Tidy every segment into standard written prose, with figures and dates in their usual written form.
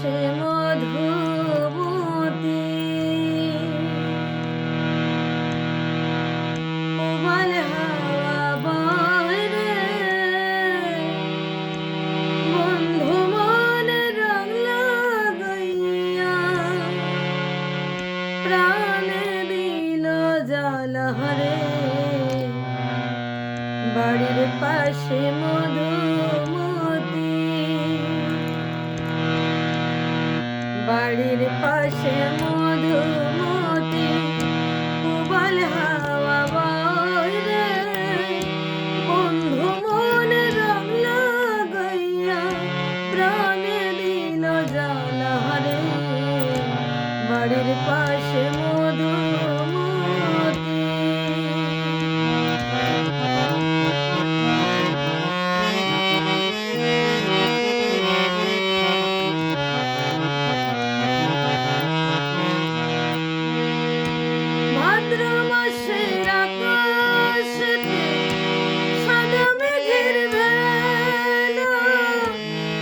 পাশে মধুমতি কোমল হাওয়া বয় রে বন্ধু মনে রং লাগাইয়া প্রাণে দিল জালহরে বাড়ির পাশে মধুমতি বাড়ির পাশে মধুমতি কোমল হাওয়া বয় রে বন্ধু মনে রং লাগাইয়া প্রাণে দিল জালহরে বাড়ির পাশে মধুমতি ভাদ্র মাসের আকাশেতে সাদা মেঘের ভেলা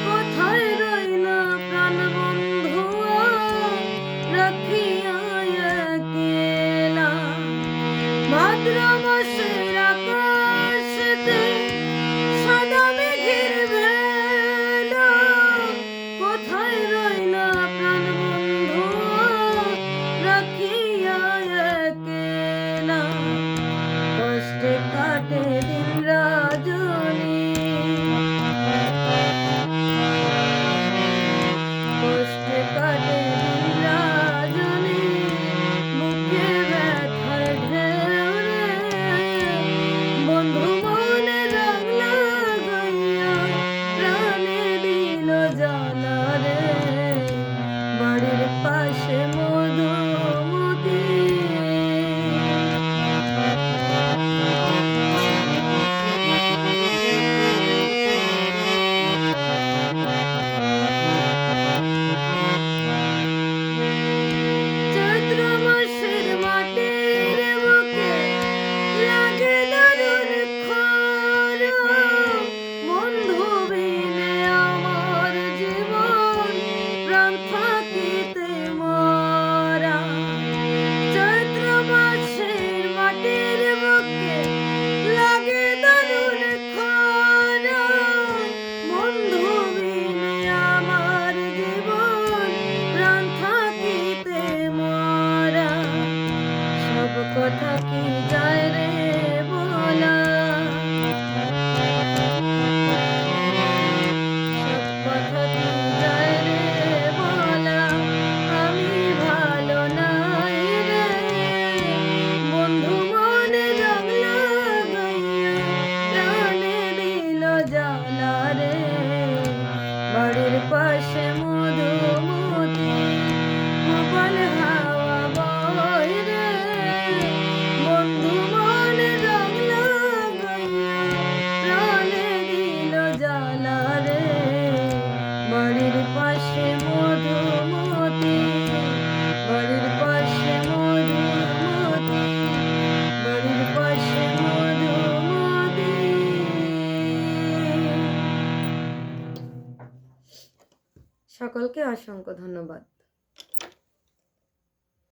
কোথায় রইল প্রাণ বন্ধু রাখিয়া একলা ভাদ্র মাসের আকাশেতে সাদা মেঘের ভেলা কোথায় রইল প্রাণ বন্ধু রাখিয়া একলা কষ্টে কাটে দিন রজনী কষ্টে কাটে দিন রজনী বুকে ব্যথার ঢেউ রে বন্ধু মনে রং লাগাইয়া প্রাণে দিল জালা রে বাড়ির পাশে মধুমতি চৈত্র মাসের মাটির বুকে লাগে দারুণ খরা বন্ধু বিনে আমার জীবন প্রাণ থাকিতে মরা চৈত্র মাসের মাটির বুকে লাগে দারুণ খরা বন্ধু বিনে আমার জীবন প্রাণ থাকিতে মরা সব কথা কি যায় রে বলা সব কথা কি যায় রে বলা আমি ভালো নাই রে বন্ধু মনে রং লাগাইয়া প্রাণে দিল জালা রে বাড়ির পাশে মধুমতি কোমল হাওয়া বয় রে বন্ধু মনে রং লাগাইয়া প্রাণে দিল জালা রে বাড়ির পাশে মধুমতি বাড়ির পাশে মধুমতি বাড়ির পাশে মধুমতি। সকলকে অসংখ্য ধন্যবাদ।